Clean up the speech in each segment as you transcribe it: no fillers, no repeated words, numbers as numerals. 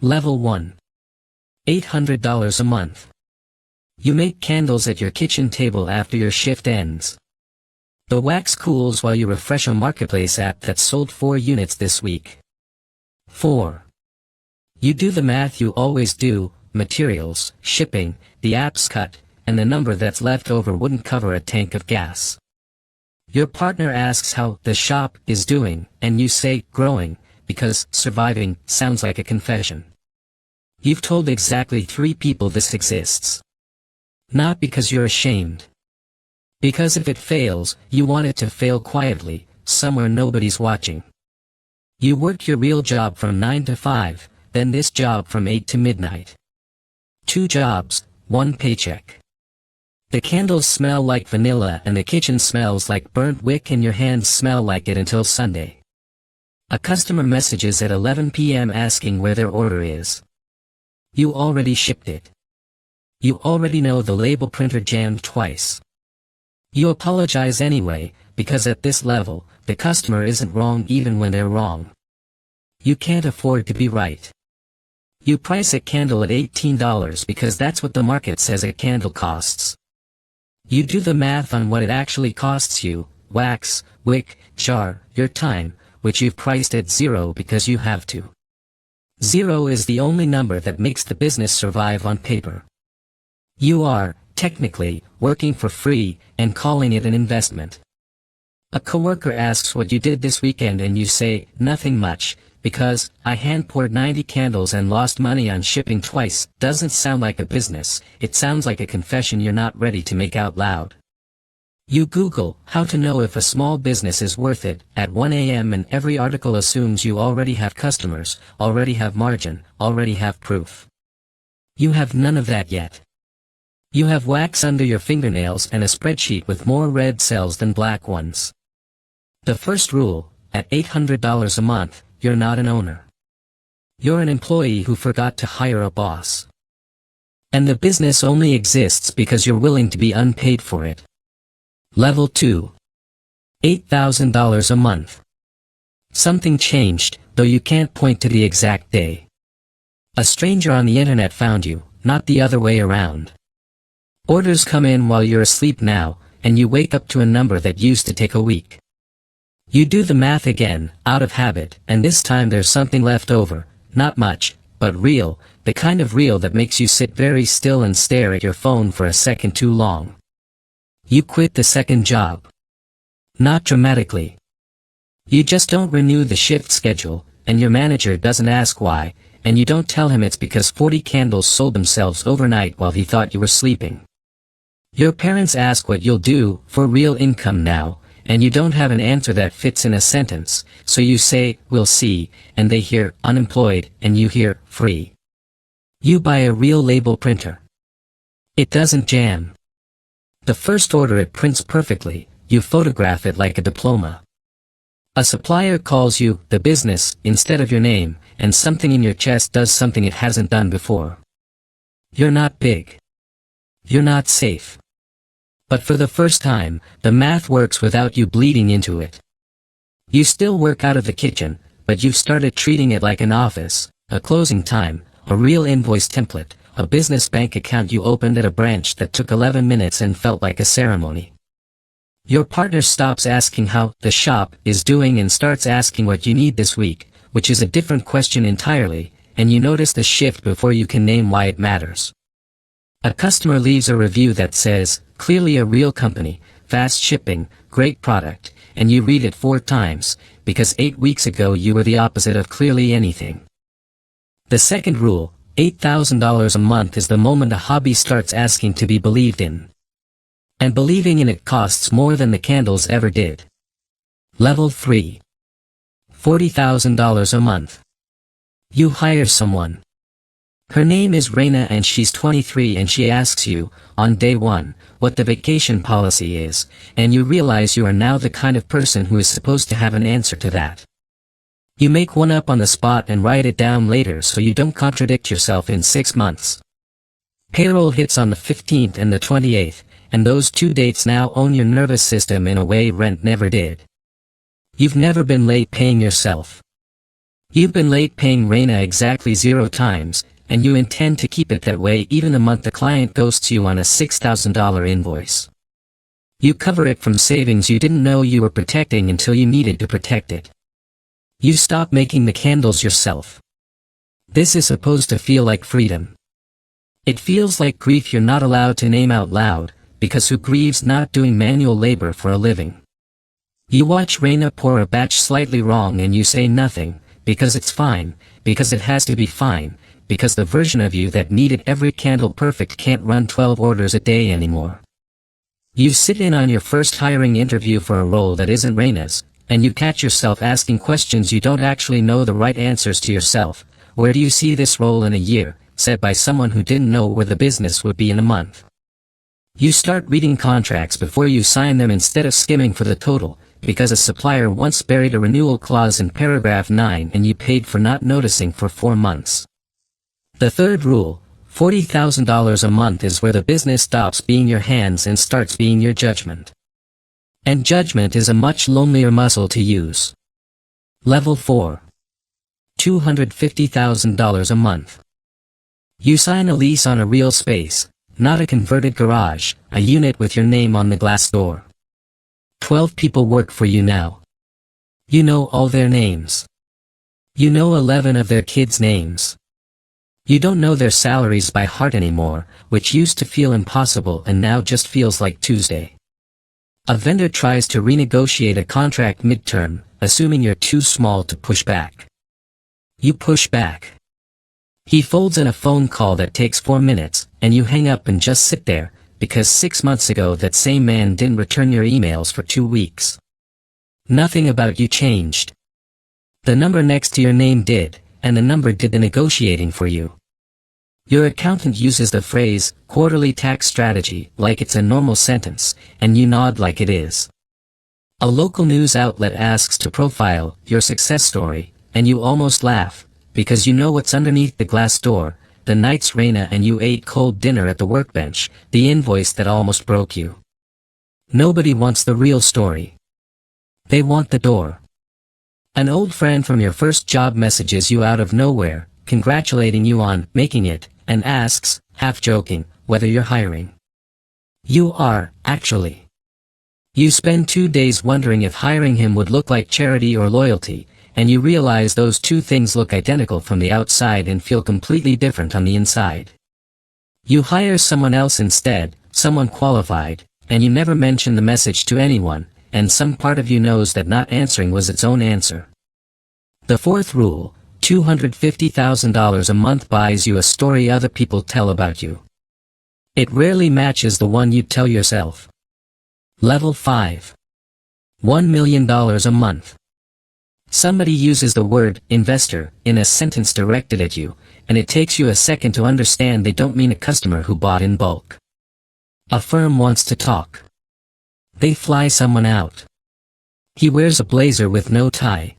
Level 1. $800 a month. You make candles at your kitchen table after your shift ends. The wax cools while you refresh a marketplace app that sold 4 units this week. 4. You do the math you always do: materials, shipping, the app's cut, and the number that's left over wouldn't cover a tank of gas. Your partner asks how the shop is doing, and you say growing, because surviving sounds like a confession. You've told exactly 3 people this exists. Not because you're ashamed. Because if it fails, you want it to fail quietly, somewhere nobody's watching. You work your real job from 9 to 5, then this job from 8 to midnight. 2 jobs, 1 paycheck. The candles smell like vanilla and the kitchen smells like burnt wick and your hands smell like it until Sunday. A customer messages at 11 p.m. asking where their order is. You already shipped it. You already know the label printer jammed twice. You apologize anyway, because at this level, the customer isn't wrong even when they're wrong. You can't afford to be right. You price a candle at $18 because that's what the market says a candle costs. You do the math on what it actually costs you: wax, wick, jar, your time, which you've priced at 0 because you have to. 0 is the only number that makes the business survive on paper. You are, technically, working for free, and calling it an investment. A coworker asks what you did this weekend and you say, nothing much, because I hand-poured 90 candles and lost money on shipping twice. Doesn't sound like a business, it sounds like a confession you're not ready to make out loud. You Google how to know if a small business is worth it at 1 a.m. and every article assumes you already have customers, already have margin, already have proof. You have none of that yet. You have wax under your fingernails and a spreadsheet with more red cells than black ones. The first rule: at $800 a month, you're not an owner. You're an employee who forgot to hire a boss. And the business only exists because you're willing to be unpaid for it. Level 2. $8,000 a month. Something changed, though you can't point to the exact day. A stranger on the internet found you, not the other way around. Orders come in while you're asleep now, and you wake up to a number that used to take a week. You do the math again, out of habit, and this time there's something left over, not much, but real, the kind of real that makes you sit very still and stare at your phone for a second too long. You quit the second job. Not dramatically. You just don't renew the shift schedule, and your manager doesn't ask why, and you don't tell him it's because 40 candles sold themselves overnight while he thought you were sleeping. Your parents ask what you'll do for real income now, and you don't have an answer that fits in a sentence, so you say, we'll see, and they hear unemployed, and you hear free. You buy a real label printer. It doesn't jam. The first order it prints perfectly, you photograph it like a diploma. A supplier calls you the business instead of your name, and something in your chest does something it hasn't done before. You're not big. You're not safe. But for the first time, the math works without you bleeding into it. You still work out of the kitchen, but you've started treating it like an office, a closing time, a real invoice template, a business bank account you opened at a branch that took 11 minutes and felt like a ceremony. Your partner stops asking how the shop is doing and starts asking what you need this week, which is a different question entirely, and you notice the shift before you can name why it matters. A customer leaves a review that says, clearly a real company, fast shipping, great product, and you read it 4 times, because 8 weeks ago you were the opposite of clearly anything. The second rule, $8,000 a month, is the moment a hobby starts asking to be believed in. And believing in it costs more than the candles ever did. Level 3. $40,000 a month. You hire someone. Her name is Raina and she's 23 and she asks you, on day 1, what the vacation policy is, and you realize you are now the kind of person who is supposed to have an answer to that. You make one up on the spot and write it down later so you don't contradict yourself in 6 months. Payroll hits on the 15th and the 28th, and those 2 dates now own your nervous system in a way rent never did. You've never been late paying yourself. You've been late paying Reina exactly 0 times, and you intend to keep it that way even the month the client ghosts you on a $6,000 invoice. You cover it from savings you didn't know you were protecting until you needed to protect it. You stop making the candles yourself. This is supposed to feel like freedom. It feels like grief you're not allowed to name out loud, because who grieves not doing manual labor for a living? You watch Reina pour a batch slightly wrong and you say nothing, because it's fine, because it has to be fine, because the version of you that needed every candle perfect can't run 12 orders a day anymore. You sit in on your first hiring interview for a role that isn't Reina's, and you catch yourself asking questions you don't actually know the right answers to yourself. Where do you see this role in a year? Said by someone who didn't know where the business would be in a month. You start reading contracts before you sign them instead of skimming for the total, because a supplier once buried a renewal clause in paragraph 9 and you paid for not noticing for 4 months. The third rule, $40,000 a month, is where the business stops being your hands and starts being your judgment. And judgment is a much lonelier muscle to use. Level 4. $250,000 a month. You sign a lease on a real space, not a converted garage, a unit with your name on the glass door. 12 people work for you now. You know all their names. You know 11 of their kids' names. You don't know their salaries by heart anymore, which used to feel impossible and now just feels like Tuesday. A vendor tries to renegotiate a contract midterm, assuming you're too small to push back. You push back. He folds in a phone call that takes 4 minutes, and you hang up and just sit there, because 6 months ago that same man didn't return your emails for 2 weeks. Nothing about you changed. The number next to your name did, and the number did the negotiating for you. Your accountant uses the phrase, quarterly tax strategy, like it's a normal sentence, and you nod like it is. A local news outlet asks to profile your success story, and you almost laugh, because you know what's underneath the glass door, the nights Reina and you ate cold dinner at the workbench, the invoice that almost broke you. Nobody wants the real story. They want the door. An old friend from your first job messages you out of nowhere, congratulating you on making it, and asks, half joking, whether you're hiring. You are, actually. You spend 2 days wondering if hiring him would look like charity or loyalty, and you realize those two things look identical from the outside and feel completely different on the inside. You hire someone else instead, someone qualified, and you never mention the message to anyone, and some part of you knows that not answering was its own answer. The fourth rule, $250,000 a month, buys you a story other people tell about you. It rarely matches the one you tell yourself. Level 5. $1 million a month. Somebody uses the word investor in a sentence directed at you, and it takes you a second to understand they don't mean a customer who bought in bulk. A firm wants to talk. They fly someone out. He wears a blazer with no tie.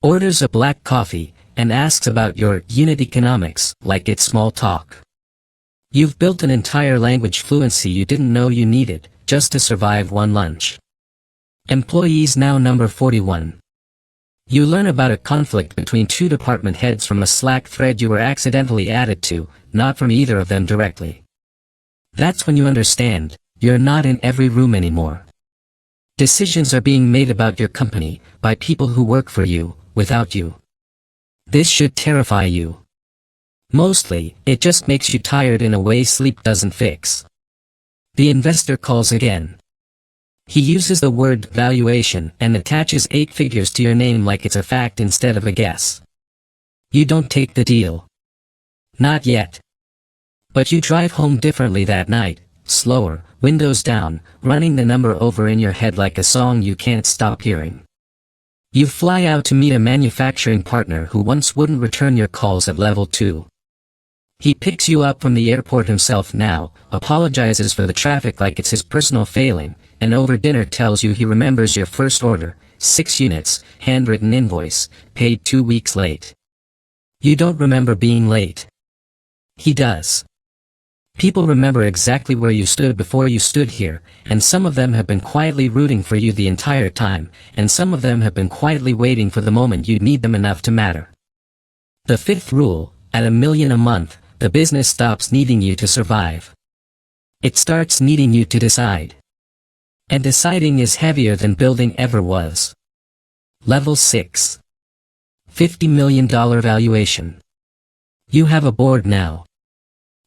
Orders a black coffee, and asks about your unit economics, like it's small talk. You've built an entire language fluency you didn't know you needed, just to survive one lunch. Employees now number 41. You learn about a conflict between 2 department heads from a Slack thread you were accidentally added to, not from either of them directly. That's when you understand, you're not in every room anymore. Decisions are being made about your company, by people who work for you, without you. This should terrify you. Mostly, it just makes you tired in a way sleep doesn't fix. The investor calls again. He uses the word valuation and attaches 8 figures to your name like it's a fact instead of a guess. You don't take the deal. Not yet. But you drive home differently that night, slower, windows down, running the number over in your head like a song you can't stop hearing. You fly out to meet a manufacturing partner who once wouldn't return your calls at level 2. He picks you up from the airport himself now, apologizes for the traffic like it's his personal failing, and over dinner tells you he remembers your first order, 6 units, handwritten invoice, paid 2 weeks late. You don't remember being late. He does. People remember exactly where you stood before you stood here, and some of them have been quietly rooting for you the entire time, and some of them have been quietly waiting for the moment you'd need them enough to matter. The fifth rule: at $1 million a month, the business stops needing you to survive. It starts needing you to decide. And deciding is heavier than building ever was. Level 6. $50 million valuation. You have a board now.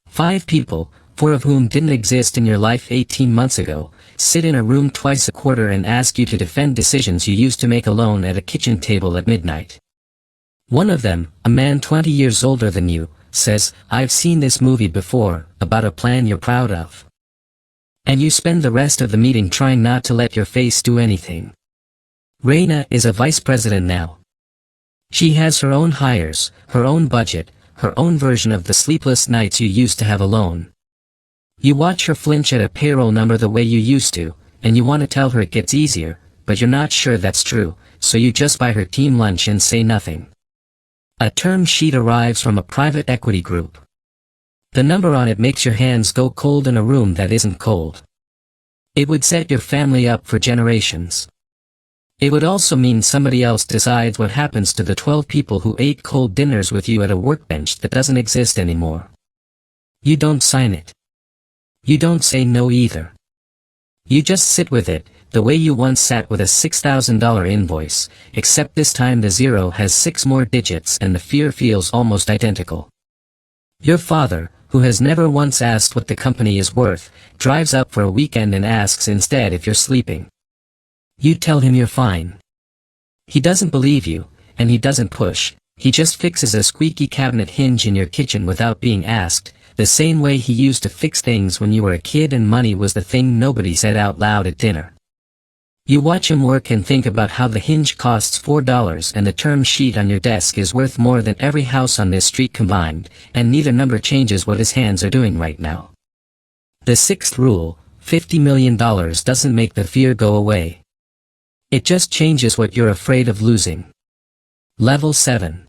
5 people, 4 of whom didn't exist in your life 18 months ago, sit in a room twice a quarter and ask you to defend decisions you used to make alone at a kitchen table at midnight. One of them, a man 20 years older than you, says, "I've seen this movie before, about a plan you're proud of." And you spend the rest of the meeting trying not to let your face do anything. Reina is a vice president now. She has her own hires, her own budget, her own version of the sleepless nights you used to have alone. You watch her flinch at a payroll number the way you used to, and you want to tell her it gets easier, but you're not sure that's true, so you just buy her team lunch and say nothing. A term sheet arrives from a private equity group. The number on it makes your hands go cold in a room that isn't cold. It would set your family up for generations. It would also mean somebody else decides what happens to the 12 people who ate cold dinners with you at a workbench that doesn't exist anymore. You don't sign it. You don't say no either. You just sit with it, the way you once sat with a $6,000 invoice, except this time the zero has 6 more digits and the fear feels almost identical. Your father, who has never once asked what the company is worth, drives up for a weekend and asks instead if you're sleeping. You tell him you're fine. He doesn't believe you, and he doesn't push, he just fixes a squeaky cabinet hinge in your kitchen without being asked, the same way he used to fix things when you were a kid and money was the thing nobody said out loud at dinner. You watch him work and think about how the hinge costs $4 and the term sheet on your desk is worth more than every house on this street combined, and neither number changes what his hands are doing right now. The sixth rule: $50 million doesn't make the fear go away. It just changes what you're afraid of losing. Level 7.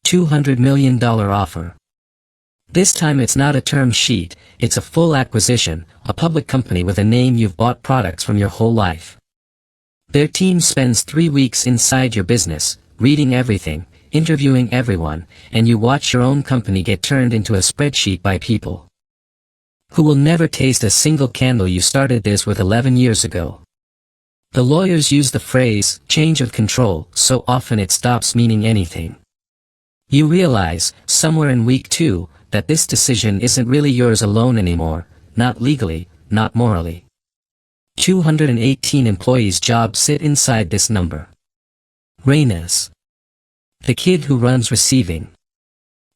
$200 million offer. This time it's not a term sheet, it's a full acquisition, a public company with a name you've bought products from your whole life. Their team spends 3 weeks inside your business, reading everything, interviewing everyone, and you watch your own company get turned into a spreadsheet by people who will never taste a single candle you started this with 11 years ago. The lawyers use the phrase, change of control, so often it stops meaning anything. You realize, somewhere in week 2, that this decision isn't really yours alone anymore, not legally, not morally. 218 employees' jobs sit inside this number. Reina's. The kid who runs receiving.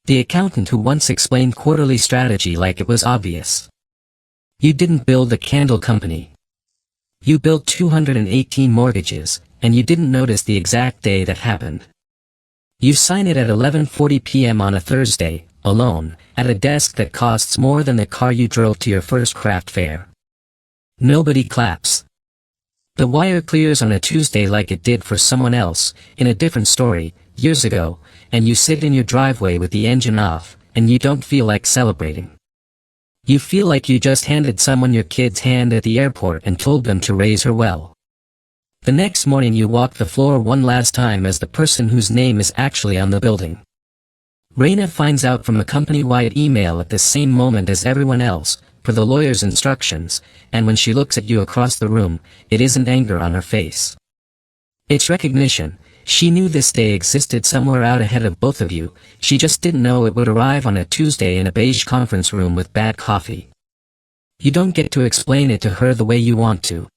The accountant who once explained quarterly strategy like it was obvious. You didn't build a candle company. You built 218 mortgages, and you didn't notice the exact day that happened. You sign it at 11:40 p.m. on a Thursday, alone, at a desk that costs more than the car you drove to your first craft fair. Nobody claps. The wire clears on a Tuesday like it did for someone else, in a different story, years ago, and you sit in your driveway with the engine off, and you don't feel like celebrating. You feel like you just handed someone your kid's hand at the airport and told them to raise her well. The next morning you walk the floor one last time as the person whose name is actually on the building. Reina finds out from a company-wide email at the same moment as everyone else, for the lawyer's instructions, and when she looks at you across the room, it isn't anger on her face. It's recognition. She knew this day existed somewhere out ahead of both of you, she just didn't know it would arrive on a Tuesday in a beige conference room with bad coffee. You don't get to explain it to her the way you want to.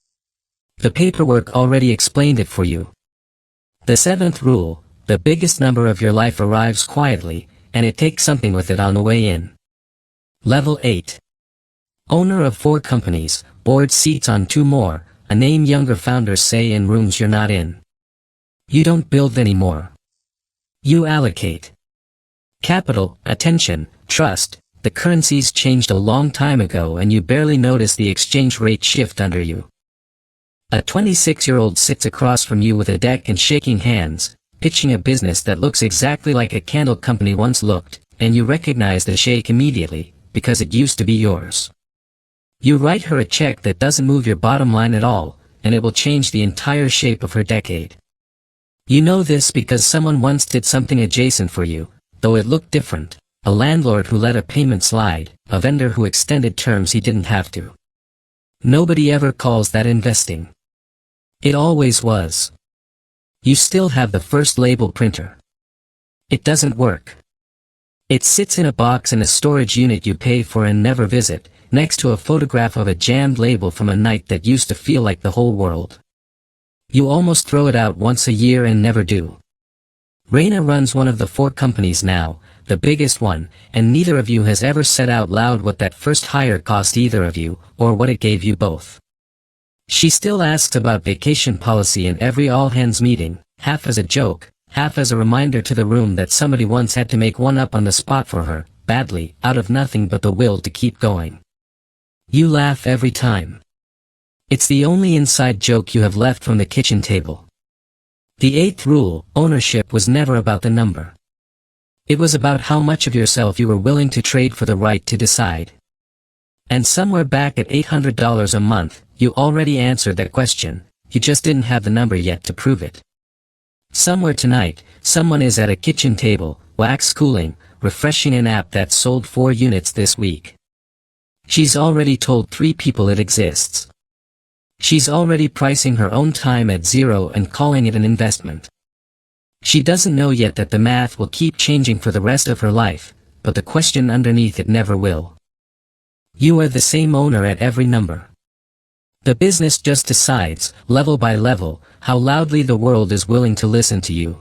The paperwork already explained it for you. The seventh rule: the biggest number of your life arrives quietly, and it takes something with it on the way in. Level 8. Owner of 4 companies, board seats on 2 more, a name younger founders say in rooms you're not in. You don't build anymore. You allocate. Capital, attention, trust, the currencies changed a long time ago and you barely notice the exchange rate shift under you. A 26-year-old sits across from you with a deck and shaking hands, pitching a business that looks exactly like a candle company once looked, and you recognize the shake immediately, because it used to be yours. You write her a check that doesn't move your bottom line at all, and it will change the entire shape of her decade. You know this because someone once did something adjacent for you, though it looked different: a landlord who let a payment slide, a vendor who extended terms he didn't have to. Nobody ever calls that investing. It always was. You still have the first label printer. It doesn't work. It sits in a box in a storage unit you pay for and never visit, next to a photograph of a jammed label from a night that used to feel like the whole world. You almost throw it out once a year and never do. Raina runs one of the 4 companies now, the biggest one, and neither of you has ever said out loud what that first hire cost either of you, or what it gave you both. She still asks about vacation policy in every all-hands meeting, half as a joke, half as a reminder to the room that somebody once had to make one up on the spot for her, badly, out of nothing but the will to keep going. You laugh every time. It's the only inside joke you have left from the kitchen table. The 8th rule, ownership, was never about the number. It was about how much of yourself you were willing to trade for the right to decide. And somewhere back at $800 a month, you already answered that question, you just didn't have the number yet to prove it. Somewhere tonight, someone is at a kitchen table, wax cooling, refreshing an app that sold 4 units this week. She's already told 3 people it exists. She's already pricing her own time at 0 and calling it an investment. She doesn't know yet that the math will keep changing for the rest of her life, but the question underneath it never will. You are the same owner at every number. The business just decides, level by level, how loudly the world is willing to listen to you.